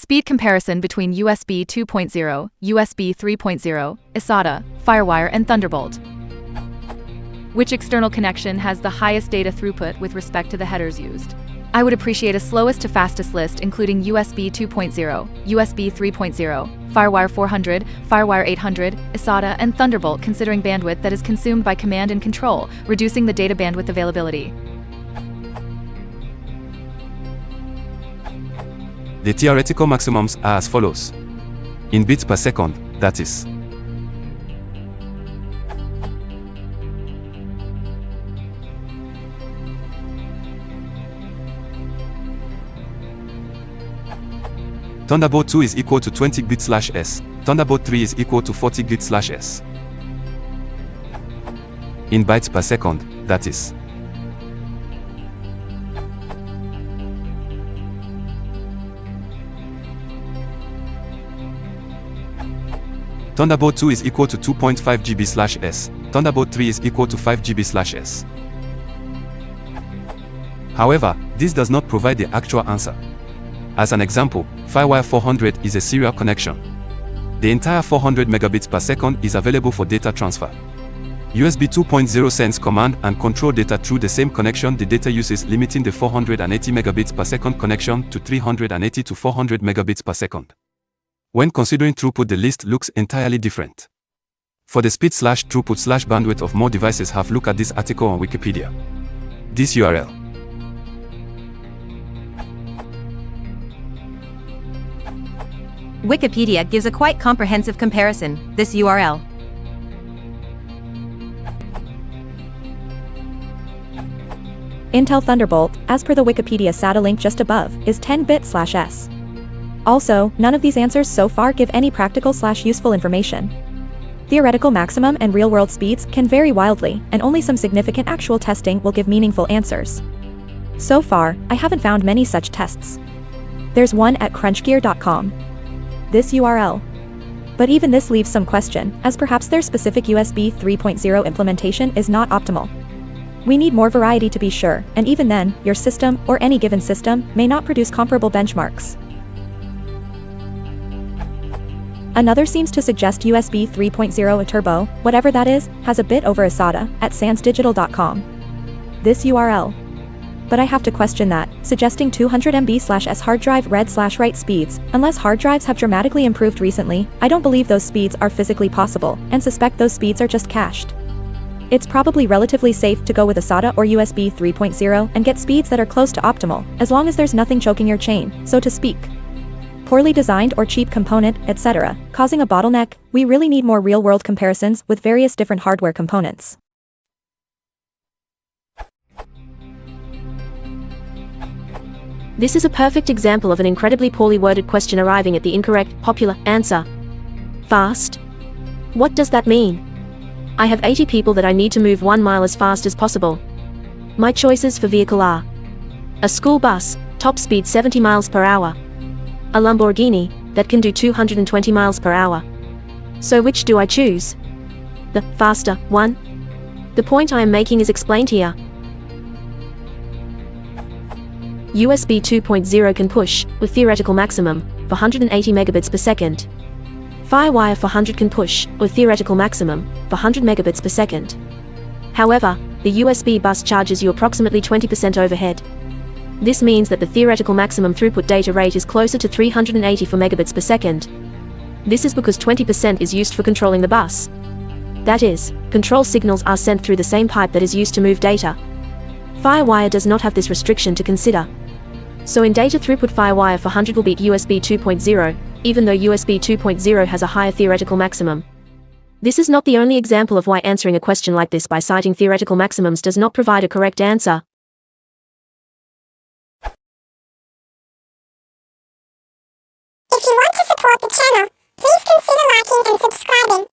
Speed comparison between USB 2.0, USB 3.0, eSATA, Firewire and Thunderbolt. Which external connection has the highest data throughput with respect to the headers used? I would appreciate a slowest to fastest list including USB 2.0, USB 3.0, Firewire 400, Firewire 800, eSATA and Thunderbolt considering bandwidth that is consumed by command and control, reducing the data bandwidth availability. The theoretical maximums are as follows. In bits per second, that is. Thunderbolt 2 is equal to 20 bit/s. Thunderbolt 3 is equal to 40 bit/s. In bytes per second, that is. Thunderbolt 2 is equal to 2.5 GB/s. Thunderbolt 3 is equal to 5 GB/s. However, this does not provide the actual answer. As an example, Firewire 400 is a serial connection. The entire 400 megabits per second is available for data transfer. USB 2.0 sends command and control data through the same connection the data uses, limiting the 480 megabits per second connection to 380 to 400 megabits per second. When considering throughput, the list looks entirely different. For the speed/throughput/bandwidth of more devices, have a look at this article on Wikipedia. This URL. Wikipedia gives a quite comprehensive comparison. This URL. Intel Thunderbolt, as per the Wikipedia SATA link just above, is 10 bit/s. Also, none of these answers so far give any practical/useful information. Theoretical maximum and real-world speeds can vary wildly, and only some significant actual testing will give meaningful answers. So far, I haven't found many such tests. There's one at crunchgear.com. This URL. But even this leaves some question, as perhaps their specific USB 3.0 implementation is not optimal. We need more variety to be sure, and even then, your system, or any given system, may not produce comparable benchmarks. Another seems to suggest USB 3.0 a turbo, whatever that is, has a bit over eSATA, at sansdigital.com. This URL. But I have to question that, suggesting 200 MB/s hard drive read/write speeds, unless hard drives have dramatically improved recently, I don't believe those speeds are physically possible, and suspect those speeds are just cached. It's probably relatively safe to go with eSATA or USB 3.0 and get speeds that are close to optimal, as long as there's nothing choking your chain, so to speak. Poorly designed or cheap component, etc., causing a bottleneck. We really need more real-world comparisons with various different hardware components. This is a perfect example of an incredibly poorly worded question arriving at the incorrect, popular, answer. Fast? What does that mean? I have 80 people that I need to move 1 mile as fast as possible. My choices for vehicle are a school bus, top speed 70 miles per hour. A Lamborghini, that can do 220 miles per hour. So which do I choose? The faster one? The point I am making is explained here. USB 2.0 can push, with theoretical maximum, for 180 megabits per second. Firewire 400 can push, with theoretical maximum, for 100 megabits per second. However, the USB bus charges you approximately 20% overhead. This means that the theoretical maximum throughput data rate is closer to 384 megabits per second. This is because 20% is used for controlling the bus. That is, control signals are sent through the same pipe that is used to move data. Firewire does not have this restriction to consider. So in data throughput, Firewire 400 will beat USB 2.0, even though USB 2.0 has a higher theoretical maximum. This is not the only example of why answering a question like this by citing theoretical maximums does not provide a correct answer. If you want to support the channel, please consider liking and subscribing.